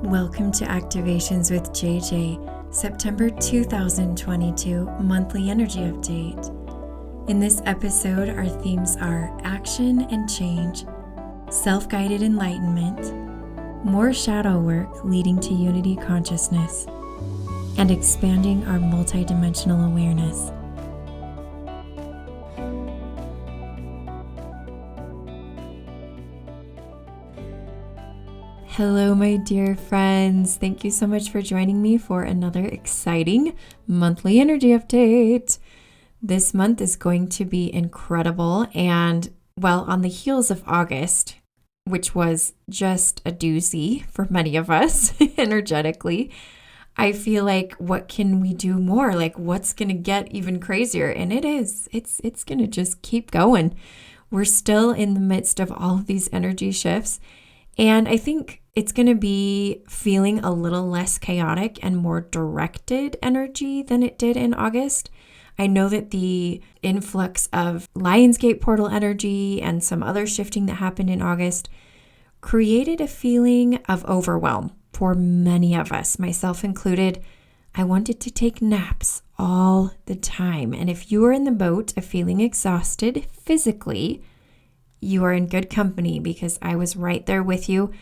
Welcome to Activations with JJ, September 2022 monthly energy update. In this episode, our themes are action and change, self-guided enlightenment, more shadow work leading to unity consciousness, and expanding our multidimensional awareness. Hello, my dear friends. Thank you so much for joining me for another exciting monthly energy update. This month is going to be incredible. And well, on the heels of August, which was just a doozy for many of us energetically, I feel like, what can we do more? Like, what's going to get even crazier? And it's going to just keep going. We're still in the midst of all of these energy shifts. And I think it's going to be feeling a little less chaotic and more directed energy than it did in August. I know that the influx of Lionsgate portal energy and some other shifting that happened in August created a feeling of overwhelm for many of us, myself included. I wanted to take naps all the time. And if you are in the boat of feeling exhausted physically, you are in good company because I was right there with you.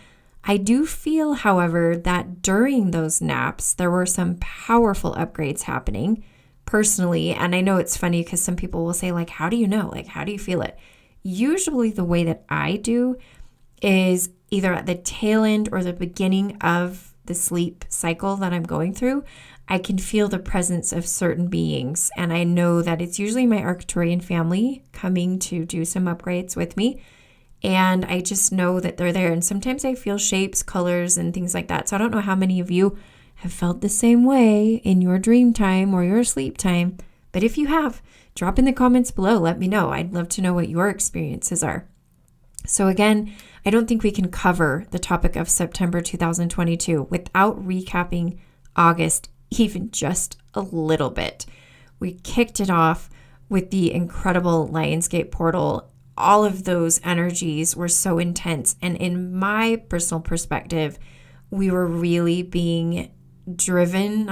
I do feel, however, that during those naps, there were some powerful upgrades happening personally. And I know it's funny because some people will say, like, how do you know? Like, how do you feel it? Usually the way that I do is either at the tail end or the beginning of the sleep cycle that I'm going through. I can feel the presence of certain beings, and I know that it's usually my Arcturian family coming to do some upgrades with me, and I just know that they're there. And sometimes I feel shapes, colors, and things like that. So I don't know how many of you have felt the same way in your dream time or your sleep time, but if you have, drop in the comments below. Let me know. I'd love to know what your experiences are. So again, I don't think we can cover the topic of September 2022 without recapping August even just a little bit. We kicked it off with the incredible Lionsgate portal. All of those energies were so intense. And in my personal perspective, we were really being gently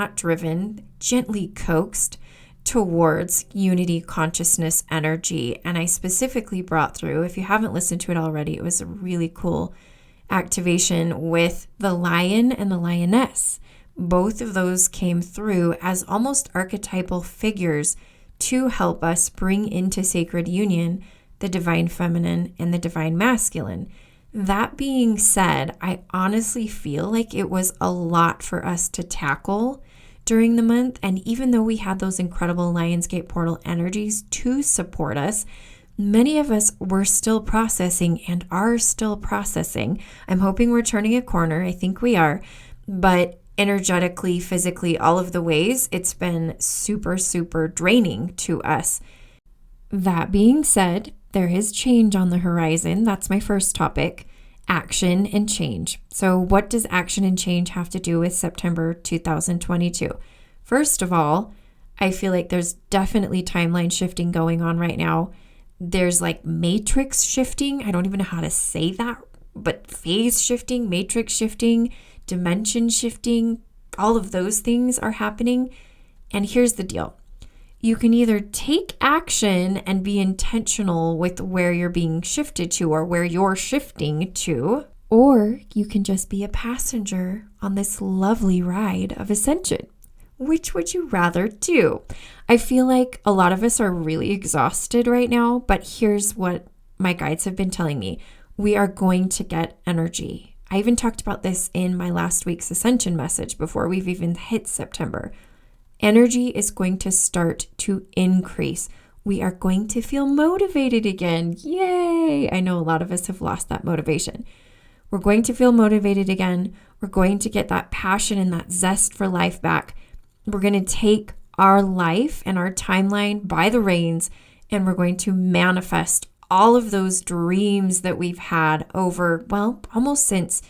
coaxed towards unity consciousness energy. And I specifically brought through, if you haven't listened to it already, it was a really cool activation with the lion and the lioness. Both of those came through as almost archetypal figures to help us bring into sacred union the divine feminine and the divine masculine. That being said, I honestly feel like it was a lot for us to tackle during the month. And even though we had those incredible Lionsgate portal energies to support us, many of us were still processing and are still processing. I'm hoping we're turning a corner. I think we are. But energetically, physically, all of the ways, it's been super, super draining to us. That being said, there is change on the horizon. That's my first topic, action and change. So what does action and change have to do with September 2022? First of all, I feel like there's definitely timeline shifting going on right now. There's like matrix shifting. I don't even know how to say that, but phase shifting, matrix shifting, dimension shifting, all of those things are happening. And here's the deal. You can either take action and be intentional with where you're being shifted to or where you're shifting to, or you can just be a passenger on this lovely ride of ascension. Which would you rather do? I feel like a lot of us are really exhausted right now, but here's what my guides have been telling me. We are going to get energy. I even talked about this in my last week's Ascension message before we've even hit September. Energy is going to start to increase. We are going to feel motivated again. Yay! I know a lot of us have lost that motivation. We're going to feel motivated again. We're going to get that passion and that zest for life back. We're going to take our life and our timeline by the reins, and we're going to manifest all of those dreams that we've had over, well, almost since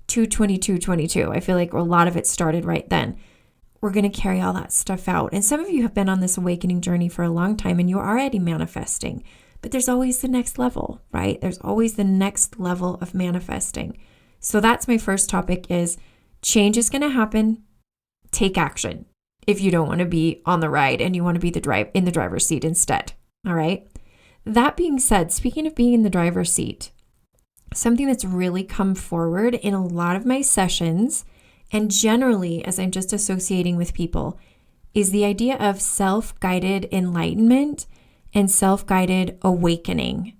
2/22/22. I feel like a lot of it started right then. We're going to carry all that stuff out. And some of you have been on this awakening journey for a long time and you're already manifesting. But there's always the next level, right? There's always the next level of manifesting. So that's my first topic is Change is going to happen. Take action if you don't want to be on the ride and you want to be in the driver's seat instead. All right. That being said, speaking of being in the driver's seat, something that's really come forward in a lot of my sessions, and generally as I'm just associating with people, is the idea of self-guided enlightenment and self-guided awakening.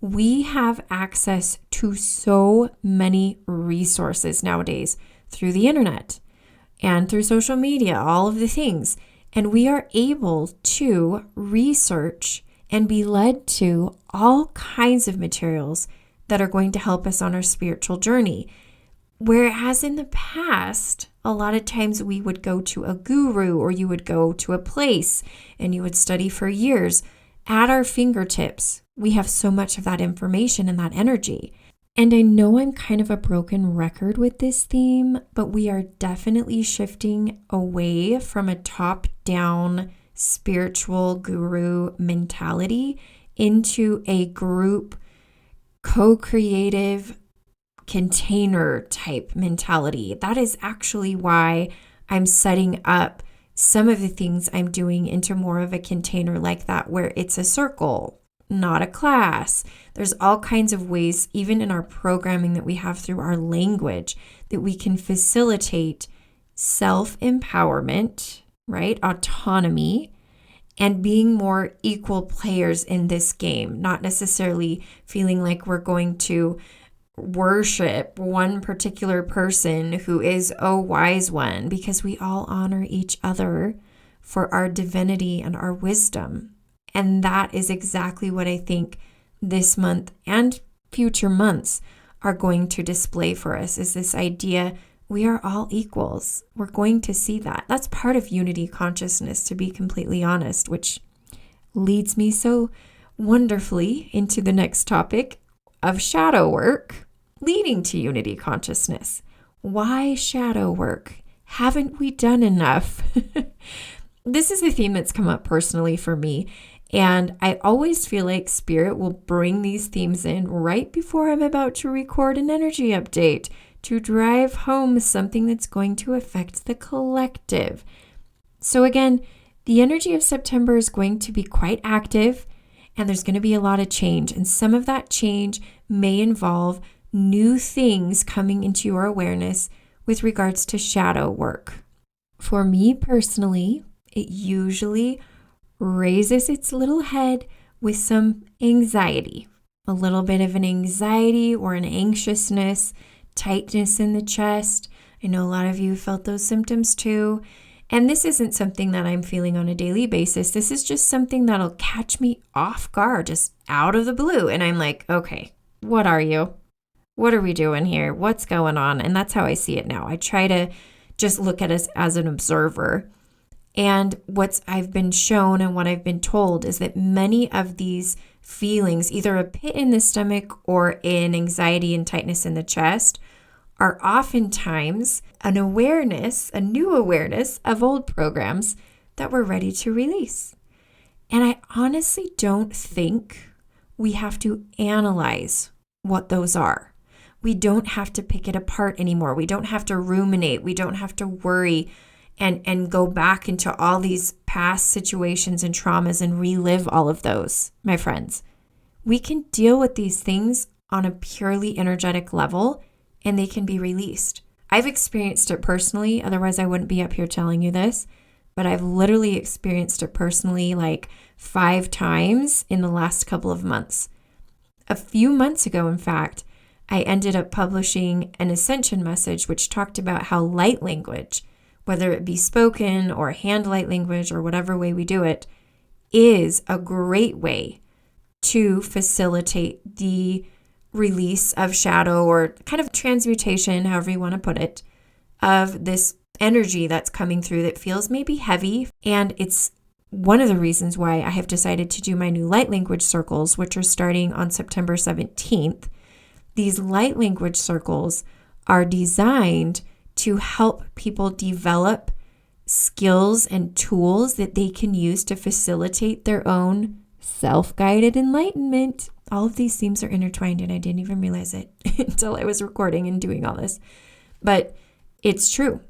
We have access to so many resources nowadays through the internet and through social media, all of the things. And we are able to research and be led to all kinds of materials that are going to help us on our spiritual journey. Whereas in the past, a lot of times we would go to a guru or you would go to a place and you would study for years. At our fingertips, we have so much of that information and that energy. And I know I'm kind of a broken record with this theme, but we are definitely shifting away from a top-down spiritual guru mentality into a group co-creative container type mentality. That is actually why I'm setting up some of the things I'm doing into more of a container like that, where it's a circle, not a class. There's all kinds of ways, even in our programming that we have through our language, that we can facilitate self-empowerment, right? Autonomy, and being more equal players in this game, not necessarily feeling like we're going to worship one particular person who is a wise one, because we all honor each other for our divinity and our wisdom. And that is exactly what I think this month and future months are going to display for us, is this idea we are all equals. We're going to see that. That's part of unity consciousness, to be completely honest, which leads me so wonderfully into the next topic of shadow work leading to unity consciousness. Why shadow work? Haven't we done enough? This is a theme that's come up personally for me. And I always feel like Spirit will bring these themes in right before I'm about to record an energy update to drive home something that's going to affect the collective. So again, the energy of September is going to be quite active, and there's going to be a lot of change. And some of that change may involve new things coming into your awareness with regards to shadow work. For me personally, it usually raises its little head with some anxiety, a little bit of an anxiety or an anxiousness, tightness in the chest. I know a lot of you felt those symptoms too. And this isn't something that I'm feeling on a daily basis. This is just something that'll catch me off guard, just out of the blue. And I'm like, okay, what are you? What are we doing here? What's going on? And that's how I see it now. I try to just look at us as an observer. And what I've been shown and what I've been told is that many of these feelings, either a pit in the stomach or an anxiety and tightness in the chest, are oftentimes an awareness, a new awareness of old programs that we're ready to release. And I honestly don't think we have to analyze what those are. We don't have to pick it apart anymore. We don't have to ruminate. We don't have to worry and go back into all these past situations and traumas and relive all of those, my friends. We can deal with these things on a purely energetic level, and they can be released. I've experienced it personally, otherwise I wouldn't be up here telling you this, but I've literally experienced it personally like 5 times in the last couple of months. A few months ago, in fact, I ended up publishing an ascension message which talked about how light language, whether it be spoken or hand light language or whatever way we do it, is a great way to facilitate the release of shadow, or kind of transmutation, however you want to put it, of this energy that's coming through that feels maybe heavy. And it's one of the reasons why I have decided to do my new light language circles, which are starting on September 17th. These light language circles are designed to help people develop skills and tools that they can use to facilitate their own self-guided enlightenment. All of these themes are intertwined, and I didn't even realize it until I was recording and doing all this. But it's true.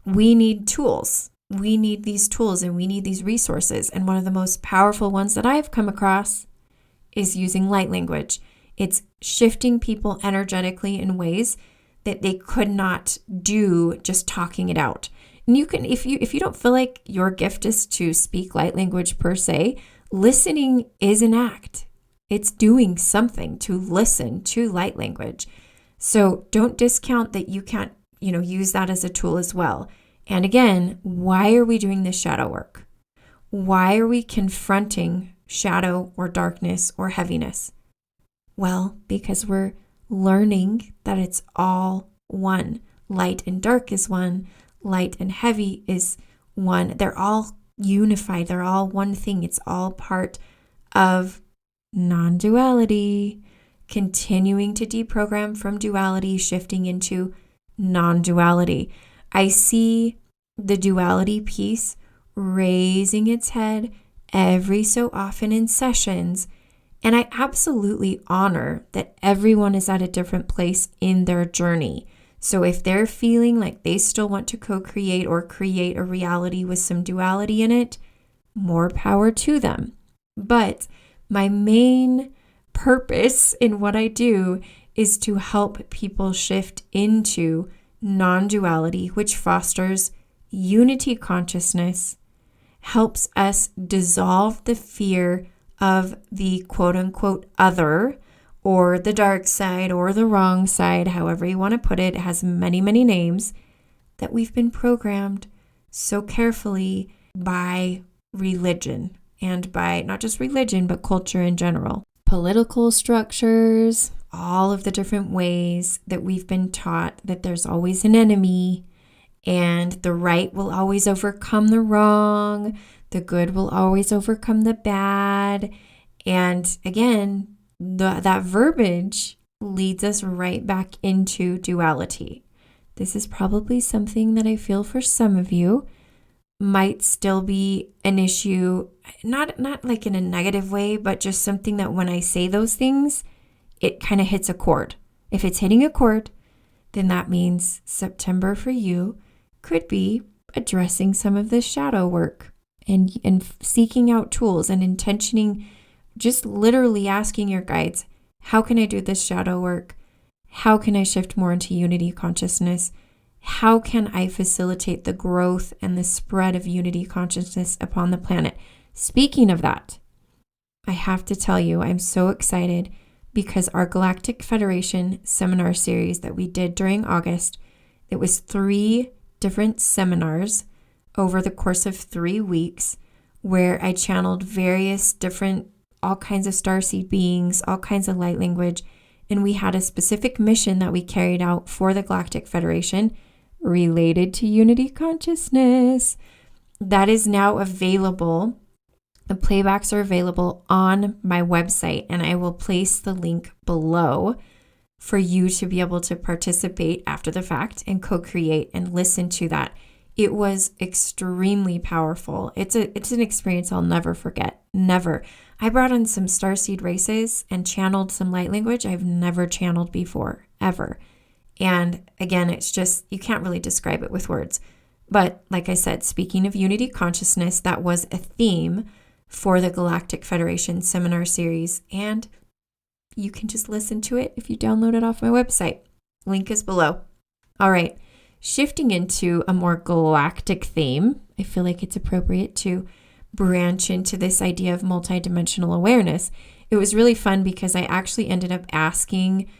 We need tools. We need these tools and we need these resources. And one of the most powerful ones that I've come across is using light language. It's shifting people energetically in ways that they could not do just talking it out. And you can, if you don't feel like your gift is to speak light language per se, listening is an act. It's doing something to listen to light language. So don't discount that you can't, use that as a tool as well. And again, why are we doing this shadow work? Why are we confronting shadow or darkness or heaviness? Well, because we're learning that it's all one. Light and dark is one. Light and heavy is one. They're all unified. They're all one thing. It's all part of non-duality, continuing to deprogram from duality, shifting into non-duality. I see the duality piece raising its head every so often in sessions, and I absolutely honor that everyone is at a different place in their journey. So if they're feeling like they still want to co-create or create a reality with some duality in it, more power to them. But my main purpose in what I do is to help people shift into non-duality, which fosters unity consciousness, helps us dissolve the fear of the quote-unquote other, or the dark side, or the wrong side, however you want to put it. It has many, many names that we've been programmed so carefully by religion, and by not just religion, but culture in general. Political structures, all of the different ways that we've been taught that there's always an enemy, and the right will always overcome the wrong, the good will always overcome the bad. And again, that verbiage leads us right back into duality. This is probably something that I feel for some of you might still be an issue, not like in a negative way, but just something that when I say those things, it kind of hits a chord. If it's hitting a chord, then that means September for you could be addressing some of this shadow work and seeking out tools and intentioning, just literally asking your guides, how can I do this shadow work? How can I shift more into unity consciousness? How can I facilitate the growth and the spread of unity consciousness upon the planet? Speaking of that, I have to tell you, I'm so excited because our Galactic Federation seminar series that we did during August, it was 3 different seminars over the course of 3 weeks where I channeled various different, all kinds of starseed beings, all kinds of light language, and we had a specific mission that we carried out for the Galactic Federation related to unity consciousness. That is now available. The playbacks are available on my website, and I will place the link below for you to be able to participate after the fact and co-create and listen to that. It was extremely powerful. It's an experience I'll never forget. Never. I brought in some starseed races and channeled some light language I've never channeled before, ever. And again, it's just, you can't really describe it with words. But like I said, speaking of unity consciousness, that was a theme for the Galactic Federation seminar series. And you can just listen to it if you download it off my website. Link is below. All right. Shifting into a more galactic theme, I feel like it's appropriate to branch into this idea of multidimensional awareness. It was really fun because I actually ended up asking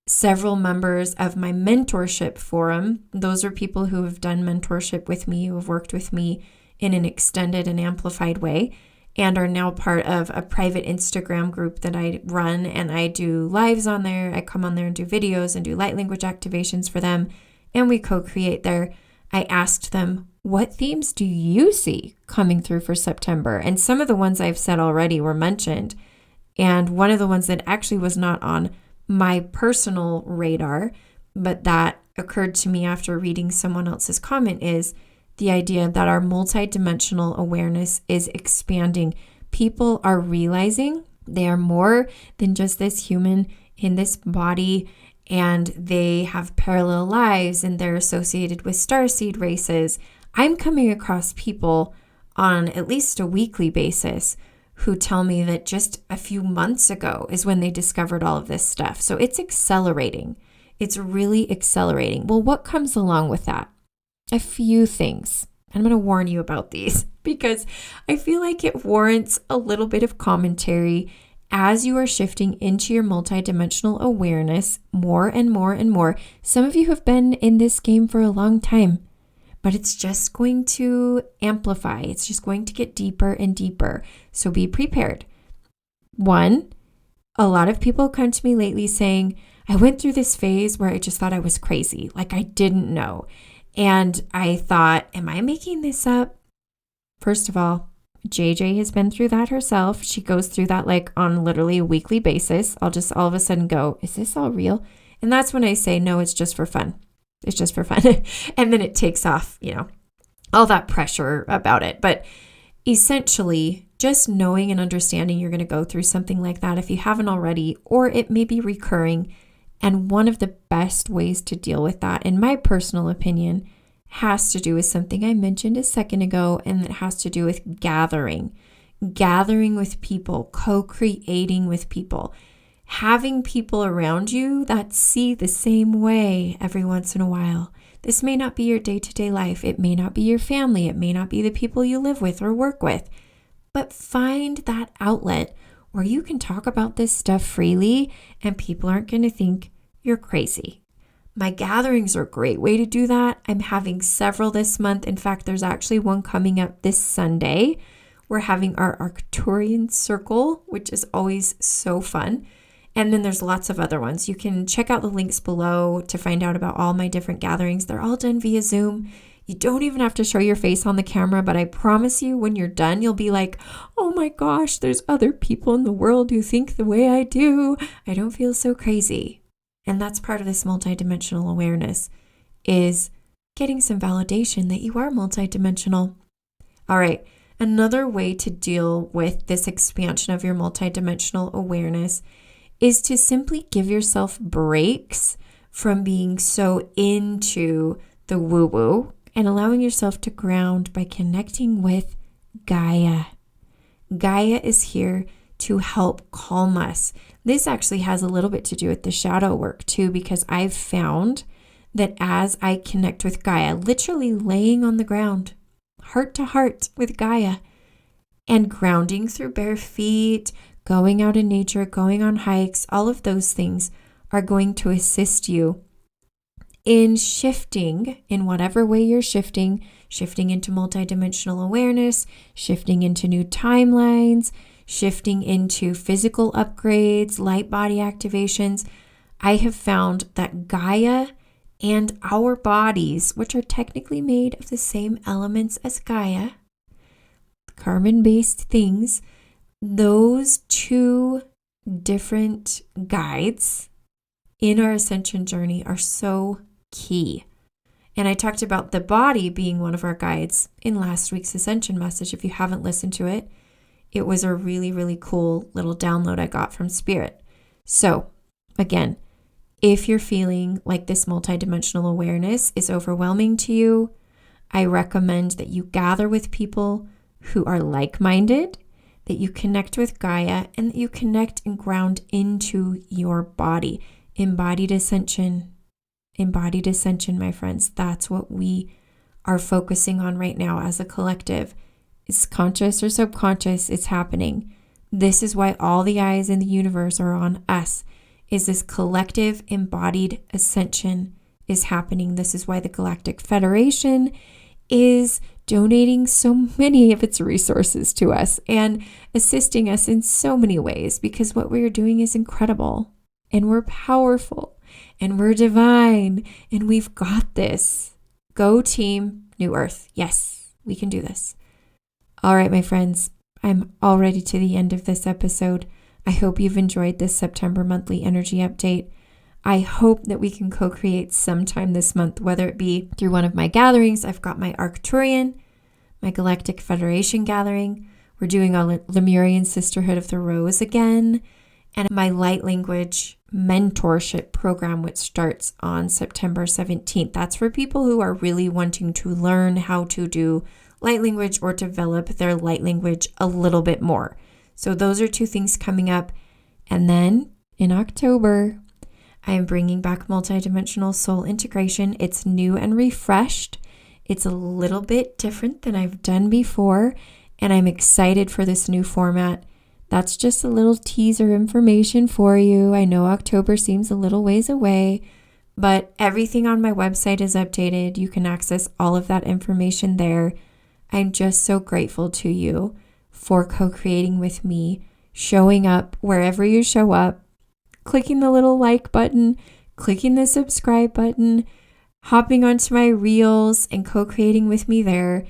several members of my mentorship forum. Those are people who have done mentorship with me, who have worked with me in an extended and amplified way, and are now part of a private Instagram group that I run, and I do lives on there. I come on there and do videos and do light language activations for them, and we co-create there. I asked them, what themes do you see coming through for September? And some of the ones I've said already were mentioned. And one of the ones that actually was not on my personal radar, but that occurred to me after reading someone else's comment, is the idea that our multidimensional awareness is expanding. People are realizing they are more than just this human in this body, and they have parallel lives and they're associated with starseed races. I'm coming across people on at least a weekly basis who tell me that just a few months ago is when they discovered all of this stuff. So it's accelerating. It's really accelerating. Well, what comes along with that? A few things. I'm going to warn you about these because I feel like it warrants a little bit of commentary as you are shifting into your multidimensional awareness more and more and more. Some of you have been in this game for a long time, but it's just going to amplify. It's just going to get deeper and deeper. So be prepared. One, a lot of people come to me lately saying, I went through this phase where I just thought I was crazy, like I didn't know. And I thought, am I making this up? First of all, JJ has been through that herself. She goes through that like on literally a weekly basis. I'll just all of a sudden go, is this all real? And that's when I say, no, it's just for fun. It's just for fun. And then it takes off, all that pressure about it. But essentially, just knowing and understanding you're going to go through something like that if you haven't already, or it may be recurring. And one of the best ways to deal with that, in my personal opinion, has to do with something I mentioned a second ago, and it has to do with gathering with people, co-creating with people, having people around you that see the same way every once in a while. This may not be your day-to-day life. It may not be your family. It may not be the people you live with or work with, but find that outlet where you can talk about this stuff freely and people aren't going to think you're crazy. My gatherings are a great way to do that. I'm having several this month. In fact, there's actually one coming up this Sunday. We're having our Arcturian Circle, which is always so fun. And then there's lots of other ones. You can check out the links below to find out about all my different gatherings. They're all done via Zoom. You don't even have to show your face on the camera, but I promise you when you're done, you'll be like, oh my gosh, there's other people in the world who think the way I do. I don't feel so crazy. And that's part of this multidimensional awareness, is getting some validation that you are multidimensional. All right, another way to deal with this expansion of your multidimensional awareness is to simply give yourself breaks from being so into the woo-woo and allowing yourself to ground by connecting with Gaia. Gaia is here to help calm us. This actually has a little bit to do with the shadow work too, because I've found that as I connect with Gaia, literally laying on the ground, heart to heart with Gaia, and grounding through bare feet, going out in nature, going on hikes, all of those things are going to assist you in shifting in whatever way you're shifting into multidimensional awareness, shifting into new timelines, shifting into physical upgrades, light body activations. I have found that Gaia and our bodies, which are technically made of the same elements as Gaia, carbon-based things, those two different guides in our ascension journey are so key. And I talked about the body being one of our guides in last week's ascension message. If you haven't listened to it, it was a really, really cool little download I got from Spirit. So again, if you're feeling like this multidimensional awareness is overwhelming to you, I recommend that you gather with people who are like-minded, that you connect with Gaia, and that you connect and ground into your body. Embodied ascension, my friends. That's what we are focusing on right now as a collective. It's conscious or subconscious, it's happening. This is why all the eyes in the universe are on us, is this collective embodied ascension is happening. This is why the Galactic Federation is donating so many of its resources to us and assisting us in so many ways, because what we're doing is incredible, and we're powerful, and we're divine, and we've got this. Go team New Earth. Yes, we can do this. All right, my friends, I'm already to the end of this episode. I hope you've enjoyed this September monthly energy update. I hope that we can co-create sometime this month, whether it be through one of my gatherings. I've got my Arcturian, my Galactic Federation gathering. We're doing our Lemurian Sisterhood of the Rose again, and my light language mentorship program, which starts on September 17th. That's for people who are really wanting to learn how to do light language or develop their light language a little bit more. So those are 2 things coming up. And then in October, I am bringing back Multidimensional Soul Integration. It's new and refreshed. It's a little bit different than I've done before, and I'm excited for this new format. That's just a little teaser information for you. I know October seems a little ways away, but everything on my website is updated. You can access all of that information there. I'm just so grateful to you for co-creating with me, showing up wherever you show up, clicking the little like button, clicking the subscribe button, hopping onto my reels and co-creating with me there.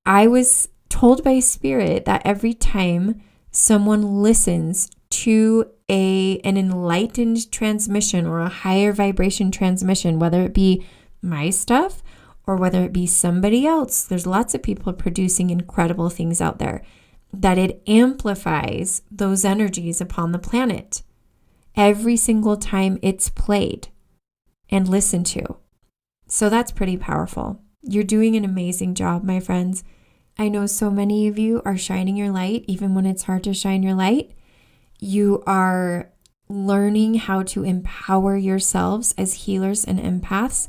I was told by Spirit that every time someone listens to an enlightened transmission or a higher vibration transmission, whether it be my stuff or whether it be somebody else, there's lots of people producing incredible things out there, that it amplifies those energies upon the planet every single time it's played and listened to. So that's pretty powerful. You're doing an amazing job, my friends. I know so many of you are shining your light, even when it's hard to shine your light. You are learning how to empower yourselves as healers and empaths,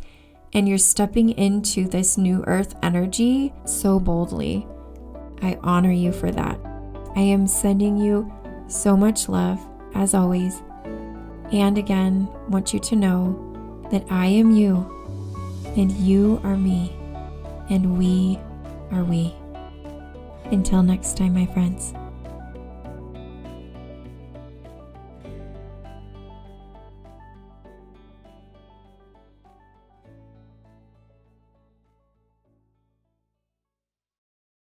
and you're stepping into this new earth energy so boldly. I honor you for that. I am sending you so much love, as always. And again, want you to know that I am you, and you are me, and we are we. Until next time, my friends.